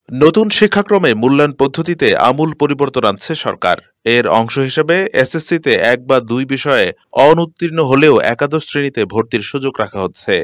নতুন শিক্ষাক্রমে মূল্যায়ন পদ্ধতিতে আমূল পরিবর্তন আনছে সরকার। এর অংশ হিসেবে এসএসসিতে ১ বা ২ বিষয়ে অনুত্তীর্ণ হলেও একাদশ শ্রেণীতে ভর্তির সুযোগ রাখা হচ্ছে।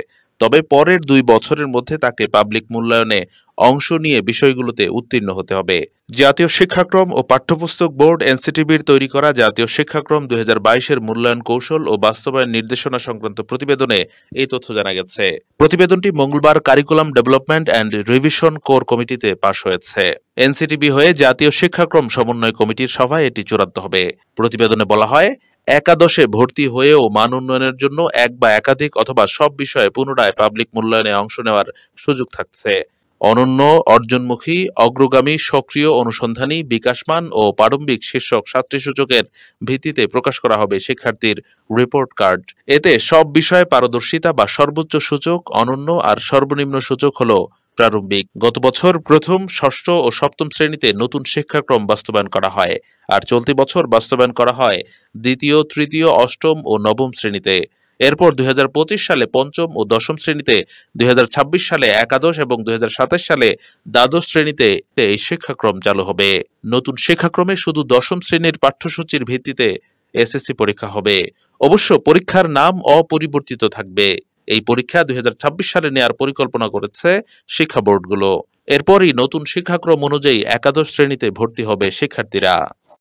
তবে পরের ২ বছরের মধ্যে তাকে পাবলিক মূল্যায়নে অংশ নিয়ে বিষয়গুলোতে উত্তীর্ণ হতে হবে। জাতীয় শিক্ষাক্রম ও পাঠ্যপুস্তক বোর্ড এনসিটিবির তৈরি করা জাতীয় শিক্ষাক্রম ২০২২-এর মূল্যায়ন কৌশল ও বাস্তবায়ন নির্দেশনা সংক্রান্ত প্রতিবেদনে এই তথ্য জানা গেছে। প্রতিবেদনটি মঙ্গলবার curriculum development and revision core কমিটিতে পাশ হয়েছে। এনসিটিবি হয়ে জাতীয় শিক্ষাক্রম সমন্বয় কমিটির সভায় এটি চূড়ান্ত হবে। প্রতিবেদনে বলা হয়, একাদশে ভর্তি হয়েও মান উন্নয়নের জন্য এক বা একাধিক অথবা সব বিষয়ে পুনরায় পাবলিক মূল্যায়নে অংশ নেওয়ার সুযোগ থাকছে। অনন্য, অর্জনমুখী, অগ্রগামী, সক্রিয়, অনুসন্ধানী, বিকাশমান ও প্রারম্ভিক শীর্ষক ৭টি সূচকের ভিত্তিতে প্রকাশ করা হবে শিক্ষার্থীর রিপোর্ট কার্ড। এতে সব বিষয়ে পারদর্শিতা বা সর্বোচ্চ সূচক অনন্য আর সর্বনিম্ন সূচক হলো প্রারম্ভিক। গত বছর প্রথম, ষষ্ঠ ও সপ্তম শ্রেণীতে নতুন শিক্ষাক্রম বাস্তবায়ন করা হয়, আর চলতি বছর বাস্তবায়ন করা হয় দ্বিতীয়, তৃতীয়, অষ্টম ও নবম শ্রেণীতে। এরপর ২০২৫ সালে পঞ্চম ও দশম শ্রেণীতে, ২০২৬ সালে একাদশ এবং ২০২৭ সালে দ্বাদশ শ্রেণীতে এই শিক্ষাক্রম চালু হবে। নতুন শিক্ষাক্রমে শুধু দশম শ্রেণীর পাঠ্যসূচির ভিত্তিতে এসএসসি পরীক্ষা হবে। অবশ্য পরীক্ষার নাম অপরিবর্তিত থাকবে। এই পরীক্ষা ২০২৬ সালে নেয়ার পরিকল্পনা করেছে শিক্ষা বোর্ডগুলো। এরপরই নতুন শিক্ষাক্রম অনুযায়ী একাদশ শ্রেণীতে ভর্তি হবে শিক্ষার্থীরা।